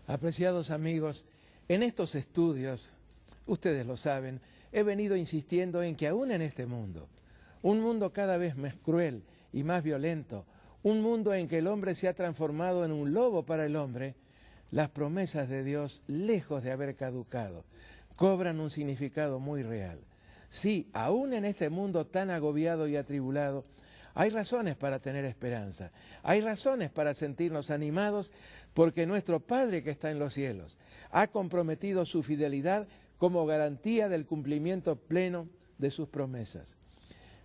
Apreciados amigos, en estos estudios, ustedes lo saben, he venido insistiendo en que aún en este mundo, un mundo cada vez más cruel y más violento, un mundo en que el hombre se ha transformado en un lobo para el hombre, las promesas de Dios, lejos de haber caducado, cobran un significado muy real. Sí, aún en este mundo tan agobiado y atribulado, hay razones para tener esperanza, hay razones para sentirnos animados porque nuestro Padre que está en los cielos ha comprometido su fidelidad como garantía del cumplimiento pleno de sus promesas.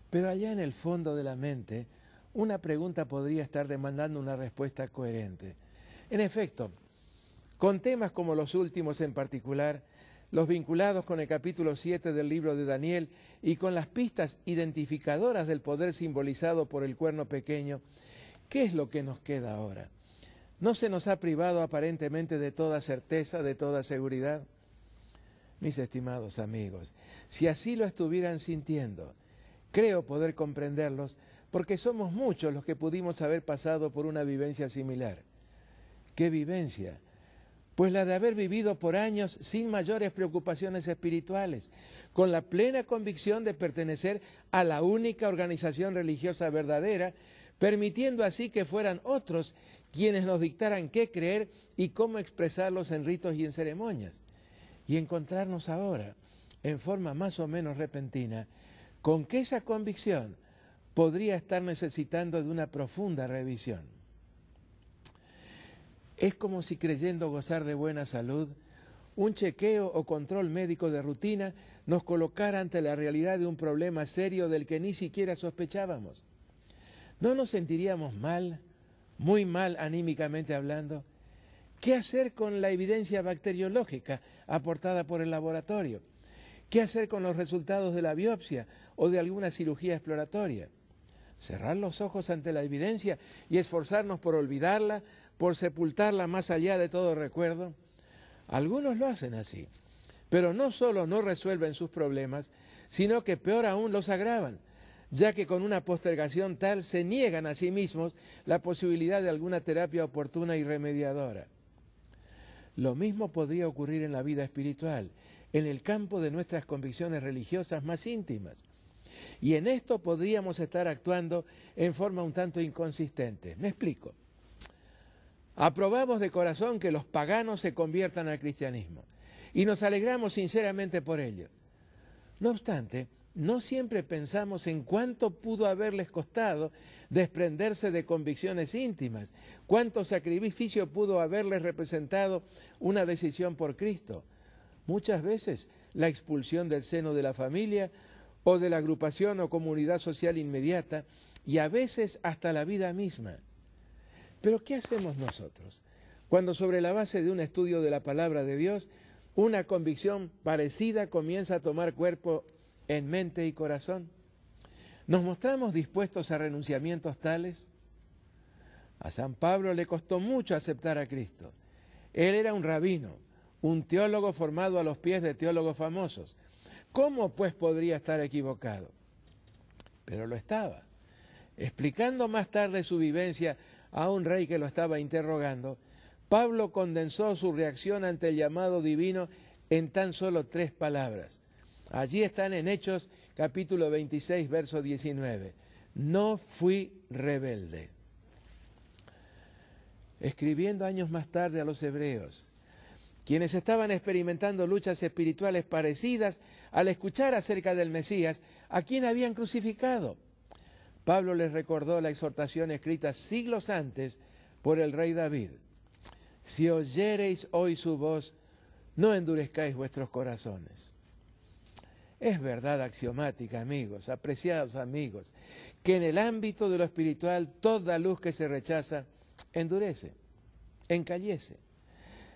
Pero allá en el fondo de la mente, una pregunta podría estar demandando una respuesta coherente. En efecto, con temas como los últimos en particular, los vinculados con el capítulo 7 del libro de Daniel y con las pistas identificadoras del poder simbolizado por el cuerno pequeño, ¿qué es lo que nos queda ahora? ¿No se nos ha privado aparentemente de toda certeza, de toda seguridad? Mis estimados amigos, si así lo estuvieran sintiendo, creo poder comprenderlos porque somos muchos los que pudimos haber pasado por una vivencia similar. ¿Qué vivencia? Pues la de haber vivido por años sin mayores preocupaciones espirituales, con la plena convicción de pertenecer a la única organización religiosa verdadera, permitiendo así que fueran otros quienes nos dictaran qué creer y cómo expresarlos en ritos y en ceremonias. Y encontrarnos ahora, en forma más o menos repentina, con que esa convicción podría estar necesitando de una profunda revisión. Es como si creyendo gozar de buena salud, un chequeo o control médico de rutina nos colocara ante la realidad de un problema serio del que ni siquiera sospechábamos. ¿No nos sentiríamos mal, muy mal anímicamente hablando? ¿Qué hacer con la evidencia bacteriológica aportada por el laboratorio? ¿Qué hacer con los resultados de la biopsia o de alguna cirugía exploratoria? ¿Cerrar los ojos ante la evidencia y esforzarnos por olvidarla, por sepultarla más allá de todo recuerdo? Algunos lo hacen así, pero no solo no resuelven sus problemas, sino que peor aún los agravan, ya que con una postergación tal se niegan a sí mismos la posibilidad de alguna terapia oportuna y remediadora. Lo mismo podría ocurrir en la vida espiritual, en el campo de nuestras convicciones religiosas más íntimas. Y en esto podríamos estar actuando en forma un tanto inconsistente. Me explico. Aprobamos de corazón que los paganos se conviertan al cristianismo y nos alegramos sinceramente por ello. No obstante, no siempre pensamos en cuánto pudo haberles costado desprenderse de convicciones íntimas, cuánto sacrificio pudo haberles representado una decisión por Cristo. Muchas veces la expulsión del seno de la familia o de la agrupación o comunidad social inmediata y a veces hasta la vida misma. Pero ¿qué hacemos nosotros cuando sobre la base de un estudio de la palabra de Dios una convicción parecida comienza a tomar cuerpo en mente y corazón? ¿Nos mostramos dispuestos a renunciamientos tales? A San Pablo le costó mucho aceptar a Cristo. Él era un rabino, un teólogo formado a los pies de teólogos famosos. ¿Cómo pues podría estar equivocado? Pero lo estaba. Explicando más tarde su vivencia a un rey que lo estaba interrogando, Pablo condensó su reacción ante el llamado divino en tan solo 3 palabras. Allí están en Hechos capítulo 26, verso 19. No fui rebelde. Escribiendo años más tarde a los hebreos, quienes estaban experimentando luchas espirituales parecidas al escuchar acerca del Mesías, a quien habían crucificado, Pablo les recordó la exhortación escrita siglos antes por el rey David. Si oyereis hoy su voz, no endurezcáis vuestros corazones. Es verdad axiomática, amigos, apreciados amigos, que en el ámbito de lo espiritual toda luz que se rechaza endurece, encallece.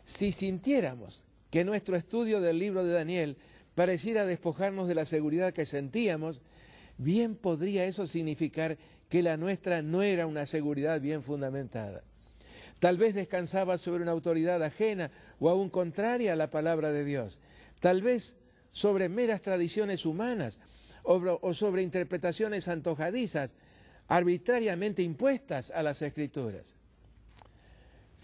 Si sintiéramos que nuestro estudio del libro de Daniel pareciera despojarnos de la seguridad que sentíamos, bien podría eso significar que la nuestra no era una seguridad bien fundamentada. Tal vez descansaba sobre una autoridad ajena o aún contraria a la palabra de Dios. Tal vez sobre meras tradiciones humanas o sobre interpretaciones antojadizas, arbitrariamente impuestas a las Escrituras.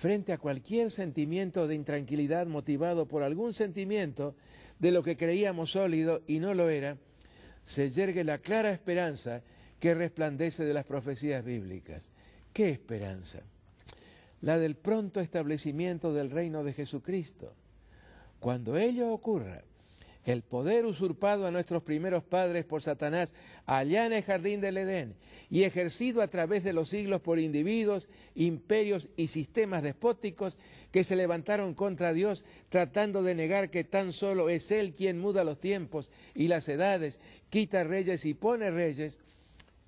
frente a cualquier sentimiento de intranquilidad motivado por algún sentimiento de lo que creíamos sólido y no lo era, se yergue la clara esperanza que resplandece de las profecías bíblicas. ¿Qué esperanza? La del pronto establecimiento del reino de Jesucristo. Cuando ello ocurra, el poder usurpado a nuestros primeros padres por Satanás allá en el jardín del Edén y ejercido a través de los siglos por individuos, imperios y sistemas despóticos que se levantaron contra Dios tratando de negar que tan solo es Él quien muda los tiempos y las edades, quita reyes y pone reyes,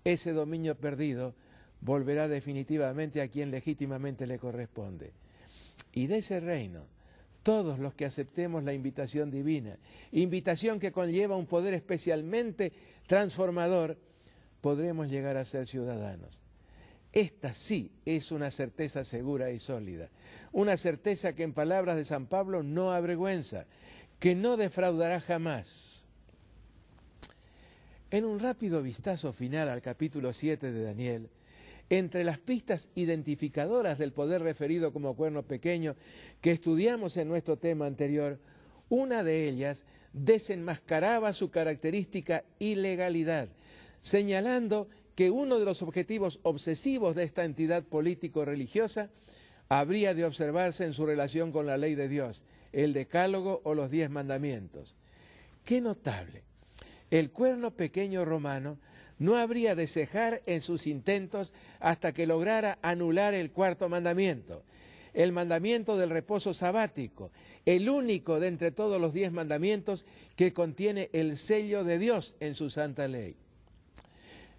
ese dominio perdido volverá definitivamente a quien legítimamente le corresponde. Y de ese reino, todos los que aceptemos la invitación divina, invitación que conlleva un poder especialmente transformador, podremos llegar a ser ciudadanos. Esta sí es una certeza segura y sólida, una certeza que en palabras de San Pablo no avergüenza, que no defraudará jamás. En un rápido vistazo final al capítulo 7 de Daniel, entre las pistas identificadoras del poder referido como cuerno pequeño que estudiamos en nuestro tema anterior, una de ellas desenmascaraba su característica ilegalidad, señalando que uno de los objetivos obsesivos de esta entidad político-religiosa habría de observarse en su relación con la ley de Dios, el Decálogo o los 10 mandamientos. ¡Qué notable! El cuerno pequeño romano no habría de cejar en sus intentos hasta que lograra anular el 4.º mandamiento, el mandamiento del reposo sabático, el único de entre todos los 10 mandamientos que contiene el sello de Dios en su santa ley.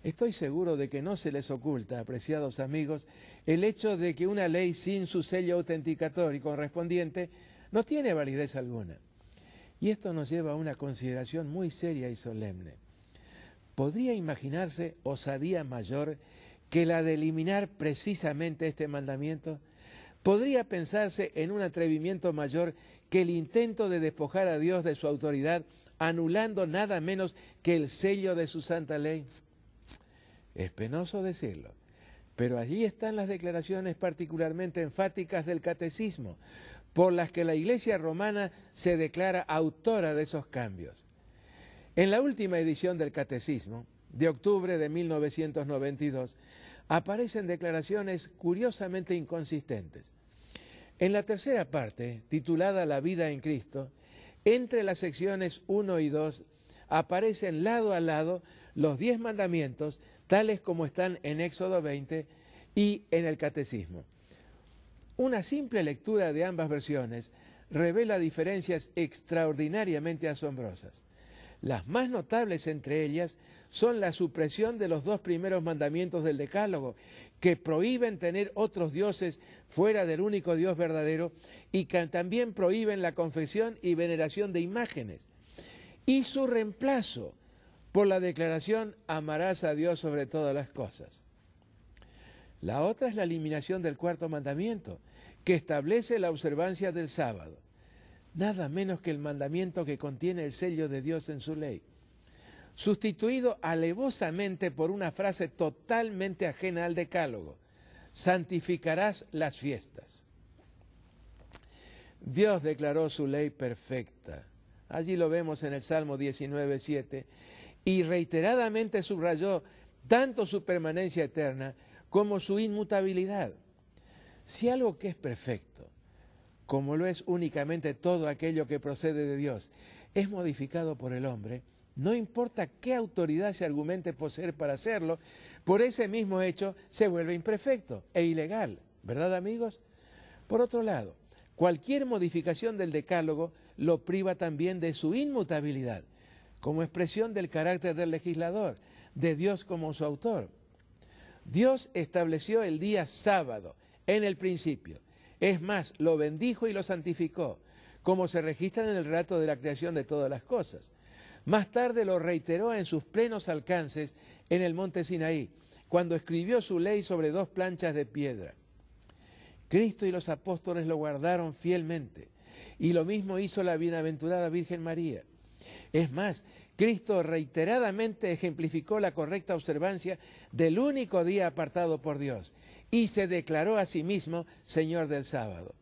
Estoy seguro de que no se les oculta, apreciados amigos, el hecho de que una ley sin su sello autenticador y correspondiente no tiene validez alguna. Y esto nos lleva a una consideración muy seria y solemne. ¿Podría imaginarse osadía mayor que la de eliminar precisamente este mandamiento? ¿Podría pensarse en un atrevimiento mayor que el intento de despojar a Dios de su autoridad, anulando nada menos que el sello de su santa ley? Es penoso decirlo, pero allí están las declaraciones particularmente enfáticas del Catecismo, por las que la Iglesia romana se declara autora de esos cambios. En la última edición del Catecismo, de octubre de 1992, aparecen declaraciones curiosamente inconsistentes. En la tercera parte, titulada La vida en Cristo, entre las secciones 1 y 2, aparecen lado a lado los 10 mandamientos, tales como están en Éxodo 20 y en el Catecismo. Una simple lectura de ambas versiones revela diferencias extraordinariamente asombrosas. Las más notables entre ellas son la supresión de los 2 primeros mandamientos del Decálogo, que prohíben tener otros dioses fuera del único Dios verdadero y que también prohíben la confesión y veneración de imágenes, y su reemplazo por la declaración amarás a Dios sobre todas las cosas. La otra es la eliminación del 4.º mandamiento, que establece la observancia del sábado. Nada menos que el mandamiento que contiene el sello de Dios en su ley, sustituido alevosamente por una frase totalmente ajena al Decálogo: santificarás las fiestas. Dios declaró su ley perfecta. Allí lo vemos en el Salmo 19:7, y reiteradamente subrayó tanto su permanencia eterna como su inmutabilidad. Si algo que es perfecto, como lo es únicamente todo aquello que procede de Dios, es modificado por el hombre, no importa qué autoridad se argumente poseer para hacerlo, por ese mismo hecho se vuelve imperfecto e ilegal, ¿verdad, amigos? Por otro lado, cualquier modificación del Decálogo lo priva también de su inmutabilidad, como expresión del carácter del legislador, de Dios como su autor. Dios estableció el día sábado en el principio. Es más, lo bendijo y lo santificó, como se registra en el relato de la creación de todas las cosas. Más tarde lo reiteró en sus plenos alcances en el monte Sinaí, cuando escribió su ley sobre 2 planchas de piedra. Cristo y los apóstoles lo guardaron fielmente, y lo mismo hizo la bienaventurada Virgen María. Es más, Cristo reiteradamente ejemplificó la correcta observancia del único día apartado por Dios, y se declaró a sí mismo Señor del sábado.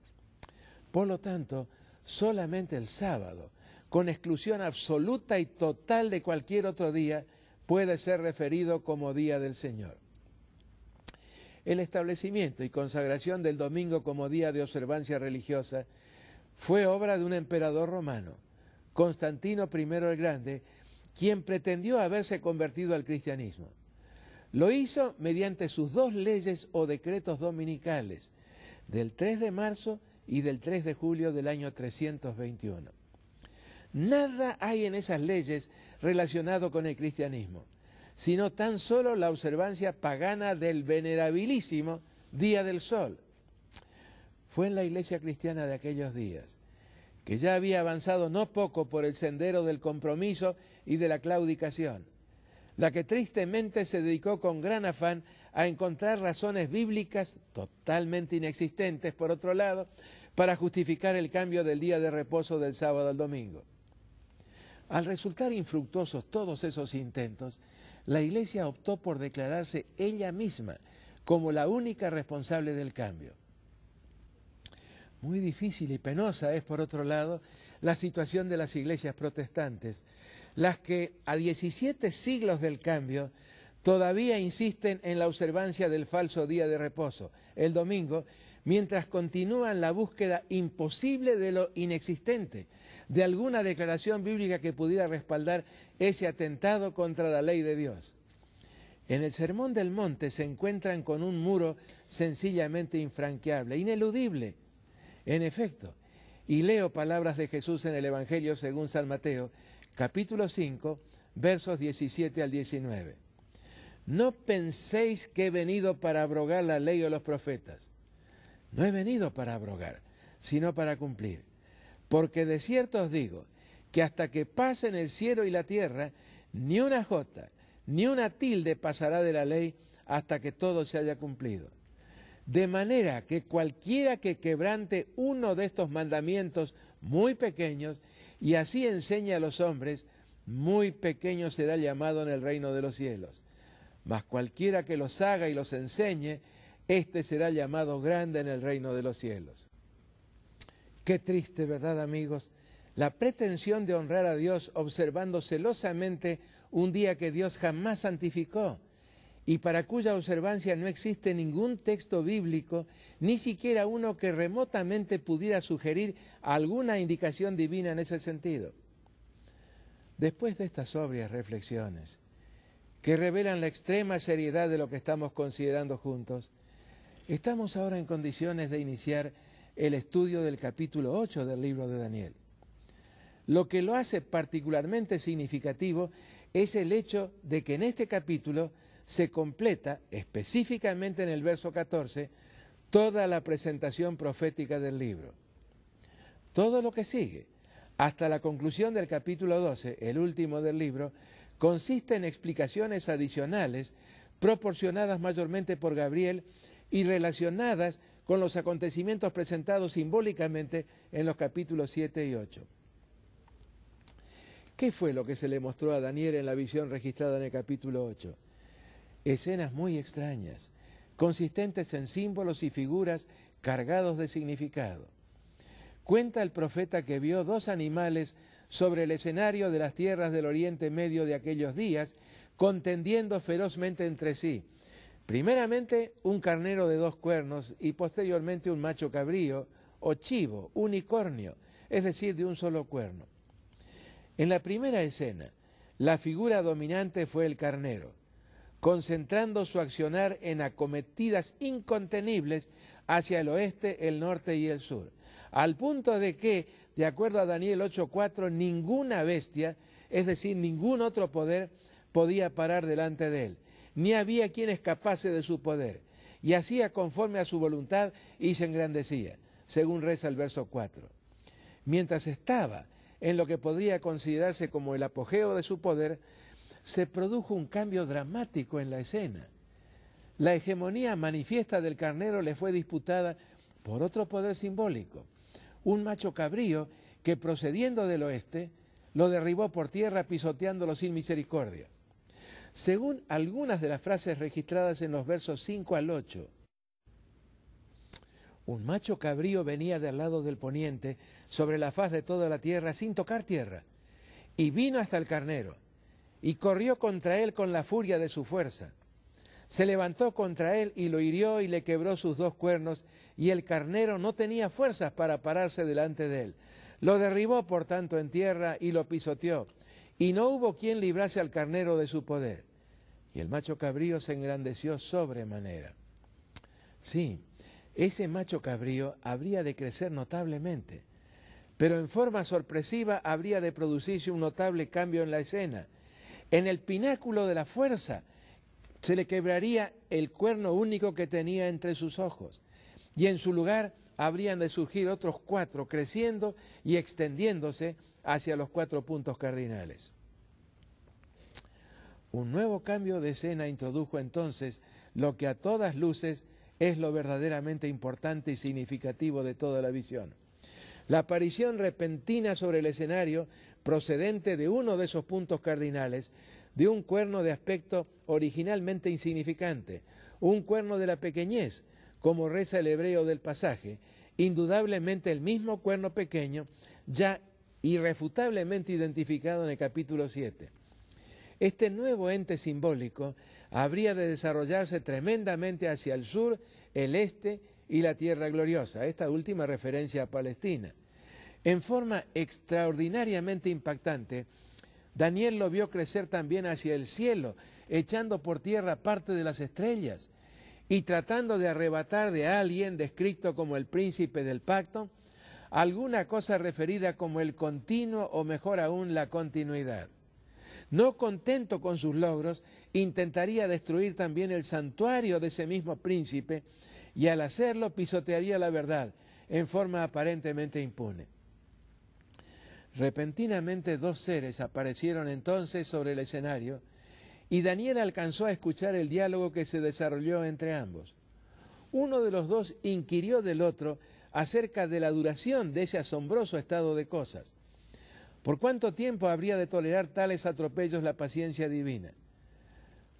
Por lo tanto, solamente el sábado, con exclusión absoluta y total de cualquier otro día, puede ser referido como día del Señor. El establecimiento y consagración del domingo como día de observancia religiosa fue obra de un emperador romano, Constantino I el Grande, quien pretendió haberse convertido al cristianismo. Lo hizo mediante sus dos leyes o decretos dominicales, del 3 de marzo y del 3 de julio del año 321. Nada hay en esas leyes relacionado con el cristianismo, sino tan solo la observancia pagana del venerabilísimo Día del Sol. Fue en la iglesia cristiana de aquellos días, que ya había avanzado no poco por el sendero del compromiso y de la claudicación, la que tristemente se dedicó con gran afán a encontrar razones bíblicas totalmente inexistentes, por otro lado, para justificar el cambio del día de reposo del sábado al domingo. Al resultar infructuosos todos esos intentos, la Iglesia optó por declararse ella misma como la única responsable del cambio. Muy difícil y penosa es, por otro lado, la situación de las iglesias protestantes, las que a 17 siglos del cambio todavía insisten en la observancia del falso día de reposo, el domingo, mientras continúan la búsqueda imposible de lo inexistente, de alguna declaración bíblica que pudiera respaldar ese atentado contra la ley de Dios. En el Sermón del Monte se encuentran con un muro sencillamente infranqueable, ineludible. En efecto, y leo palabras de Jesús en el Evangelio según San Mateo, capítulo 5, versos 17 al 19. No penséis que he venido para abrogar la ley o los profetas. No he venido para abrogar, sino para cumplir. Porque de cierto os digo que hasta que pasen el cielo y la tierra, ni una jota, ni una tilde pasará de la ley hasta que todo se haya cumplido. De manera que cualquiera que quebrante uno de estos mandamientos muy pequeños y así enseñe a los hombres, muy pequeño será llamado en el reino de los cielos. Mas cualquiera que los haga y los enseñe, éste será llamado grande en el reino de los cielos. Qué triste, ¿verdad, amigos? La pretensión de honrar a Dios observando celosamente un día que Dios jamás santificó y para cuya observancia no existe ningún texto bíblico, ni siquiera uno que remotamente pudiera sugerir alguna indicación divina en ese sentido. Después de estas sobrias reflexiones, que revelan la extrema seriedad de lo que estamos considerando juntos, estamos ahora en condiciones de iniciar el estudio del capítulo 8 del libro de Daniel. Lo que lo hace particularmente significativo es el hecho de que en este capítulo se completa, específicamente en el verso 14, toda la presentación profética del libro. Todo lo que sigue, hasta la conclusión del capítulo 12, el último del libro, consiste en explicaciones adicionales proporcionadas mayormente por Gabriel y relacionadas con los acontecimientos presentados simbólicamente en los capítulos 7 y 8. ¿Qué fue lo que se le mostró a Daniel en la visión registrada en el capítulo 8? Escenas muy extrañas, consistentes en símbolos y figuras cargados de significado. Cuenta el profeta que vio dos animales sobre el escenario de las tierras del Oriente Medio de aquellos días, contendiendo ferozmente entre sí. Primeramente un carnero de 2 cuernos y posteriormente un macho cabrío o chivo, unicornio, es decir, de un solo cuerno. En la primera escena, la figura dominante fue el carnero, concentrando su accionar en acometidas incontenibles hacia el oeste, el norte y el sur, al punto de que, de acuerdo a Daniel 8:4, ninguna bestia, es decir, ningún otro poder, podía parar delante de él, ni había quien escapase de su poder, y hacía conforme a su voluntad y se engrandecía, según reza el verso 4. Mientras estaba en lo que podría considerarse como el apogeo de su poder, se produjo un cambio dramático en la escena. La hegemonía manifiesta del carnero le fue disputada por otro poder simbólico, un macho cabrío que procediendo del oeste lo derribó por tierra pisoteándolo sin misericordia. Según algunas de las frases registradas en los versos 5 al 8, Un macho cabrío venía del lado del poniente, sobre la faz de toda la tierra, sin tocar tierra, y vino hasta el carnero, y corrió contra él con la furia de su fuerza. Se levantó contra él y lo hirió y le quebró sus 2 cuernos, y el carnero no tenía fuerzas para pararse delante de él. Lo derribó, por tanto, en tierra y lo pisoteó, y no hubo quien librase al carnero de su poder. Y el macho cabrío se engrandeció sobremanera. Sí, ese macho cabrío habría de crecer notablemente, pero en forma sorpresiva habría de producirse un notable cambio en la escena. En el pináculo de la fuerza se le quebraría el cuerno único que tenía entre sus ojos, y en su lugar habrían de surgir otros 4, creciendo y extendiéndose hacia los 4 puntos cardinales. Un nuevo cambio de escena introdujo entonces lo que a todas luces es lo verdaderamente importante y significativo de toda la visión. La aparición repentina sobre el escenario, procedente de uno de esos puntos cardinales, de un cuerno de aspecto originalmente insignificante, un cuerno de la pequeñez, como reza el hebreo del pasaje, indudablemente el mismo cuerno pequeño, ya irrefutablemente identificado en el capítulo 7. Este nuevo ente simbólico habría de desarrollarse tremendamente hacia el sur, el este y la tierra gloriosa, esta última referencia a Palestina. En forma extraordinariamente impactante, Daniel lo vio crecer también hacia el cielo, echando por tierra parte de las estrellas y tratando de arrebatar de alguien, descrito como el príncipe del pacto, alguna cosa referida como el continuo o mejor aún la continuidad. No contento con sus logros, intentaría destruir también el santuario de ese mismo príncipe y al hacerlo pisotearía la verdad en forma aparentemente impune. Repentinamente 2 seres aparecieron entonces sobre el escenario y Daniel alcanzó a escuchar el diálogo que se desarrolló entre ambos. Uno de los 2 inquirió del otro acerca de la duración de ese asombroso estado de cosas. ¿Por cuánto tiempo habría de tolerar tales atropellos la paciencia divina?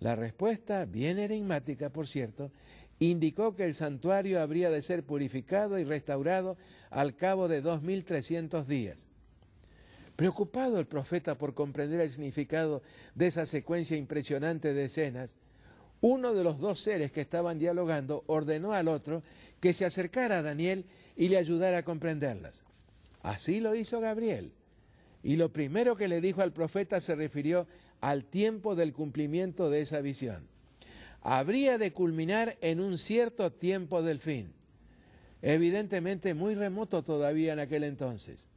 La respuesta, bien enigmática por cierto, indicó que el santuario habría de ser purificado y restaurado al cabo de 2300 días. Preocupado el profeta por comprender el significado de esa secuencia impresionante de escenas, uno de los 2 seres que estaban dialogando ordenó al otro que se acercara a Daniel y le ayudara a comprenderlas. Así lo hizo Gabriel. Y lo primero que le dijo al profeta se refirió al tiempo del cumplimiento de esa visión. Habría de culminar en un cierto tiempo del fin, evidentemente muy remoto todavía en aquel entonces.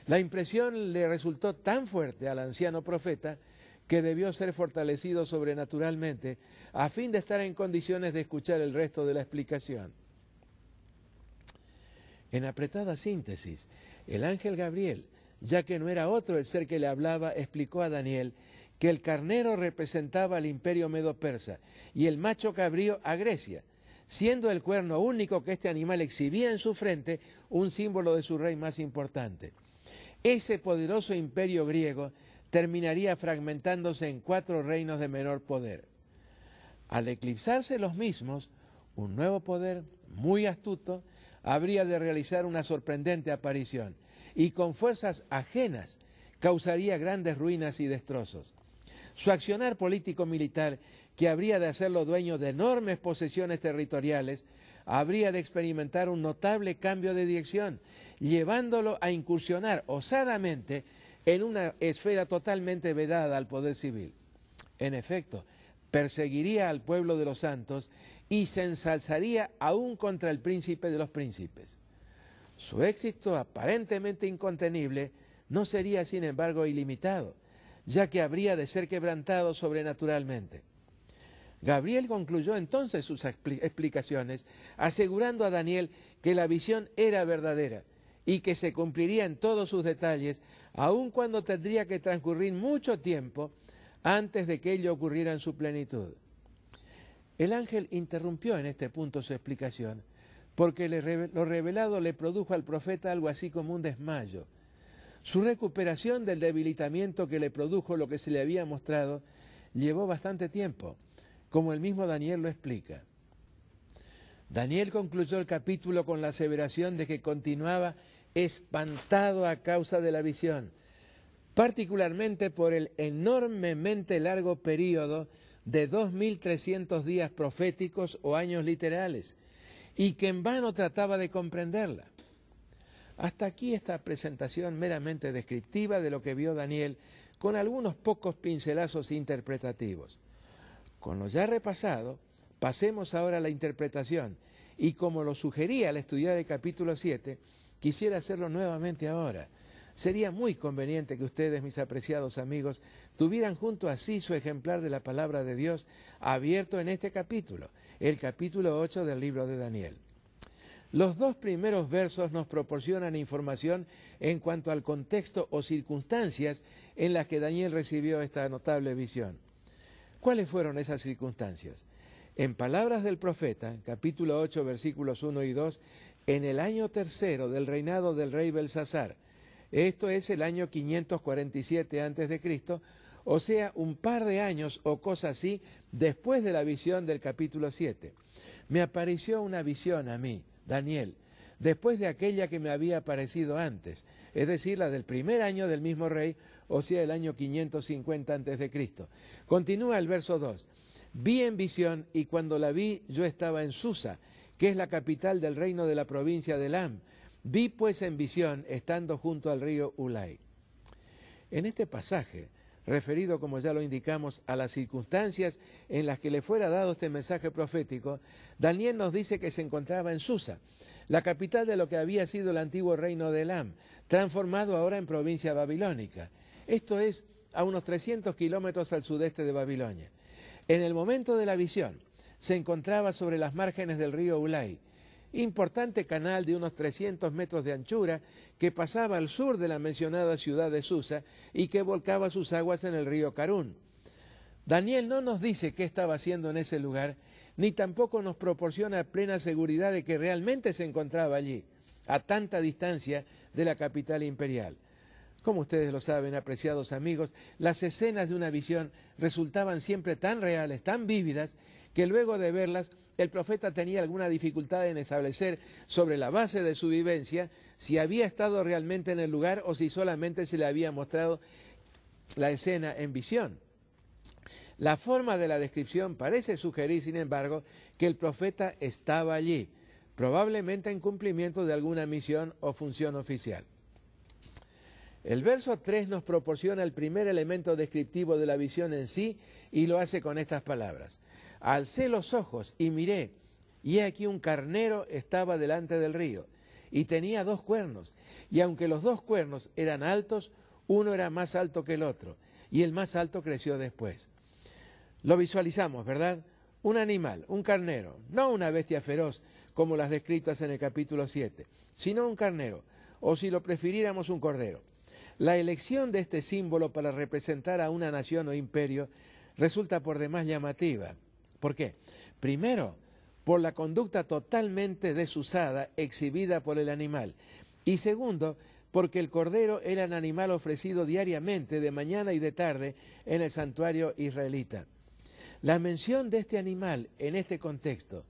La impresión le resultó tan fuerte al anciano profeta que debió ser fortalecido sobrenaturalmente a fin de estar en condiciones de escuchar el resto de la explicación. En apretada síntesis, el ángel Gabriel, ya que no era otro el ser que le hablaba, explicó a Daniel que el carnero representaba al imperio medo-persa y el macho cabrío a Grecia, siendo el cuerno único que este animal exhibía en su frente un símbolo de su rey más importante. Ese poderoso imperio griego terminaría fragmentándose en 4 reinos de menor poder. Al eclipsarse los mismos, un nuevo poder, muy astuto, habría de realizar una sorprendente aparición y con fuerzas ajenas causaría grandes ruinas y destrozos. Su accionar político-militar, que habría de hacerlo dueño de enormes posesiones territoriales, habría de experimentar un notable cambio de dirección, llevándolo a incursionar osadamente en una esfera totalmente vedada al poder civil. En efecto, perseguiría al pueblo de los santos y se ensalzaría aún contra el príncipe de los príncipes. Su éxito, aparentemente incontenible, no sería, sin embargo, ilimitado, ya que habría de ser quebrantado sobrenaturalmente. Gabriel concluyó entonces sus explicaciones, asegurando a Daniel que la visión era verdadera y que se cumpliría en todos sus detalles, aun cuando tendría que transcurrir mucho tiempo antes de que ello ocurriera en su plenitud. El ángel interrumpió en este punto su explicación, porque lo revelado le produjo al profeta algo así como un desmayo. Su recuperación del debilitamiento que le produjo lo que se le había mostrado llevó bastante tiempo, como el mismo Daniel lo explica. Daniel concluyó el capítulo con la aseveración de que continuaba espantado a causa de la visión, particularmente por el enormemente largo periodo de 2300 días proféticos o años literales, y que en vano trataba de comprenderla. Hasta aquí esta presentación meramente descriptiva de lo que vio Daniel, con algunos pocos pincelazos interpretativos. Con lo ya repasado, pasemos ahora a la interpretación, y como lo sugería al estudiar el capítulo 7, quisiera hacerlo nuevamente ahora. Sería muy conveniente que ustedes, mis apreciados amigos, tuvieran junto a sí su ejemplar de la palabra de Dios abierto en este capítulo, el capítulo 8 del libro de Daniel. Los dos primeros versos nos proporcionan información en cuanto al contexto o circunstancias en las que Daniel recibió esta notable visión. ¿Cuáles fueron esas circunstancias? En palabras del profeta, capítulo 8, versículos 1 y 2, en el año tercero del reinado del rey Belsasar, esto es el año 547 a.C., o sea, un par de años o cosa así después de la visión del capítulo 7. Me apareció una visión a mí, Daniel, después de aquella que me había aparecido antes, es decir, la del primer año del mismo rey, o sea, el año 550 a.C. Continúa el verso 2. Vi en visión, y cuando la vi yo estaba en Susa, que es la capital del reino de la provincia de Elam. Vi pues en visión, estando junto al río Ulai. En este pasaje, referido, como ya lo indicamos, a las circunstancias en las que le fuera dado este mensaje profético, Daniel nos dice que se encontraba en Susa, la capital de lo que había sido el antiguo reino de Elam, transformado ahora en provincia babilónica. Esto es a unos 300 kilómetros al sudeste de Babilonia. En el momento de la visión, se encontraba sobre las márgenes del río Ulai, importante canal de unos 300 metros de anchura que pasaba al sur de la mencionada ciudad de Susa y que volcaba sus aguas en el río Carún. Daniel no nos dice qué estaba haciendo en ese lugar, ni tampoco nos proporciona plena seguridad de que realmente se encontraba allí, a tanta distancia de la capital imperial. Como ustedes lo saben, apreciados amigos, las escenas de una visión resultaban siempre tan reales, tan vívidas, que luego de verlas, el profeta tenía alguna dificultad en establecer sobre la base de su vivencia si había estado realmente en el lugar o si solamente se le había mostrado la escena en visión. La forma de la descripción parece sugerir, sin embargo, que el profeta estaba allí, probablemente en cumplimiento de alguna misión o función oficial. El verso 3 nos proporciona el primer elemento descriptivo de la visión en sí y lo hace con estas palabras. Alcé los ojos y miré, y he aquí un carnero estaba delante del río, y tenía 2 cuernos, y aunque los 2 cuernos eran altos, uno era más alto que el otro, y el más alto creció después. Lo visualizamos, ¿verdad? Un animal, un carnero, no una bestia feroz como las descritas en el capítulo 7, sino un carnero, o si lo prefiriéramos un cordero. La elección de este símbolo para representar a una nación o imperio resulta por demás llamativa. ¿Por qué? Primero, por la conducta totalmente desusada exhibida por el animal. Y segundo, porque el cordero era el animal ofrecido diariamente, de mañana y de tarde, en el santuario israelita. La mención de este animal en este contexto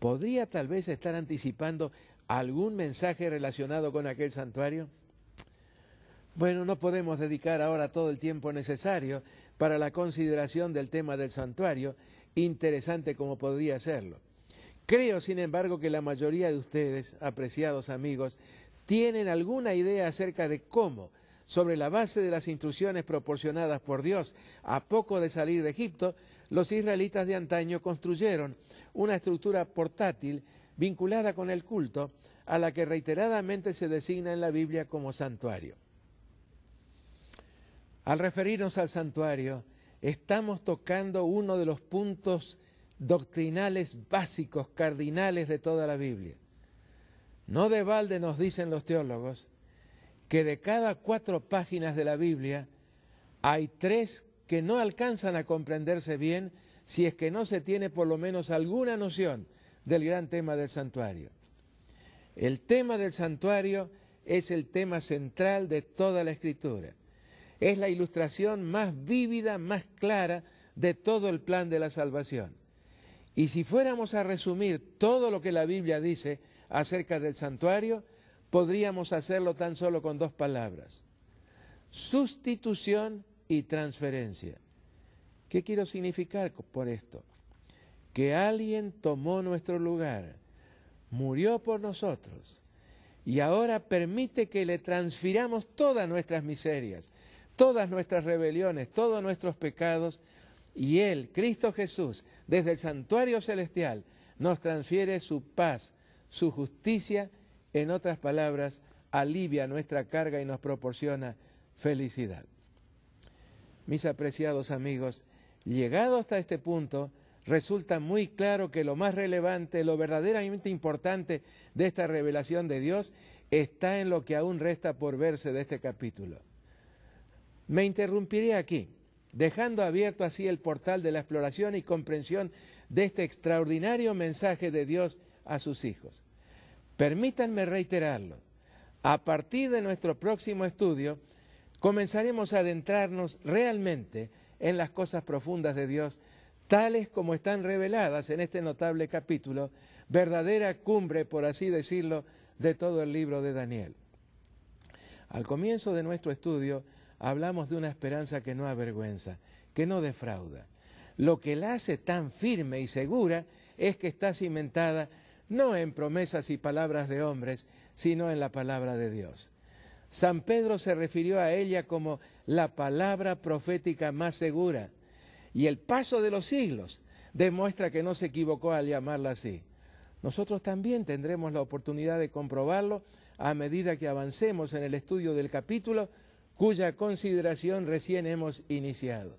podría tal vez estar anticipando algún mensaje relacionado con aquel santuario. Bueno, no podemos dedicar ahora todo el tiempo necesario para la consideración del tema del santuario, interesante como podría serlo. Creo, sin embargo, que la mayoría de ustedes, apreciados amigos, tienen alguna idea acerca de cómo, sobre la base de las instrucciones proporcionadas por Dios a poco de salir de Egipto, los israelitas de antaño construyeron una estructura portátil vinculada con el culto, a la que reiteradamente se designa en la Biblia como santuario. Al referirnos al santuario, estamos tocando uno de los puntos doctrinales básicos, cardinales de toda la Biblia. No de balde nos dicen los teólogos que de cada 4 páginas de la Biblia hay 3 que no alcanzan a comprenderse bien si es que no se tiene por lo menos alguna noción del gran tema del santuario. El tema del santuario es el tema central de toda la Escritura. Es la ilustración más vívida, más clara de todo el plan de la salvación. Y si fuéramos a resumir todo lo que la Biblia dice acerca del santuario, podríamos hacerlo tan solo con 2 palabras: sustitución y transferencia. ¿Qué quiero significar por esto? Que alguien tomó nuestro lugar, murió por nosotros y ahora permite que le transfiramos todas nuestras miserias, todas nuestras rebeliones, todos nuestros pecados, y Él, Cristo Jesús, desde el santuario celestial, nos transfiere su paz, su justicia, en otras palabras, alivia nuestra carga y nos proporciona felicidad. Mis apreciados amigos, llegado hasta este punto, resulta muy claro que lo más relevante, lo verdaderamente importante de esta revelación de Dios está en lo que aún resta por verse de este capítulo. Me interrumpiré aquí, dejando abierto así el portal de la exploración y comprensión de este extraordinario mensaje de Dios a sus hijos. Permítanme reiterarlo. A partir de nuestro próximo estudio, comenzaremos a adentrarnos realmente en las cosas profundas de Dios, tales como están reveladas en este notable capítulo, verdadera cumbre, por así decirlo, de todo el libro de Daniel. Al comienzo de nuestro estudio, hablamos de una esperanza que no avergüenza, que no defrauda. Lo que la hace tan firme y segura es que está cimentada no en promesas y palabras de hombres, sino en la palabra de Dios. San Pedro se refirió a ella como la palabra profética más segura, y el paso de los siglos demuestra que no se equivocó al llamarla así. Nosotros también tendremos la oportunidad de comprobarlo a medida que avancemos en el estudio del capítulo, cuya consideración recién hemos iniciado.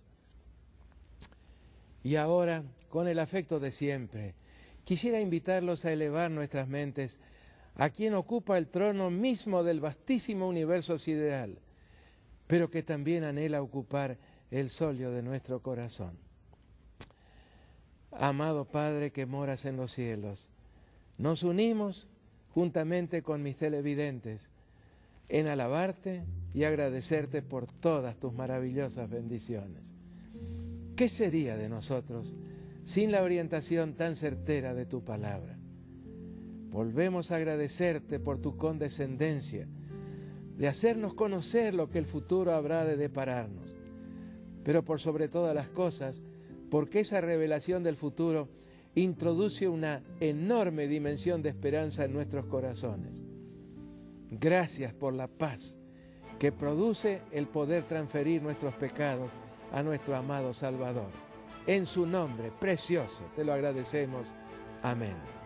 Y ahora, con el afecto de siempre, quisiera invitarlos a elevar nuestras mentes a quien ocupa el trono mismo del vastísimo universo sideral, pero que también anhela ocupar el solio de nuestro corazón. Amado Padre que moras en los cielos, nos unimos juntamente con mis televidentes en alabarte y agradecerte por todas tus maravillosas bendiciones. ¿Qué sería de nosotros sin la orientación tan certera de tu palabra? Volvemos a agradecerte por tu condescendencia, de hacernos conocer lo que el futuro habrá de depararnos, pero por sobre todas las cosas, porque esa revelación del futuro introduce una enorme dimensión de esperanza en nuestros corazones. Gracias por la paz que produce el poder transferir nuestros pecados a nuestro amado Salvador. En su nombre precioso te lo agradecemos. Amén.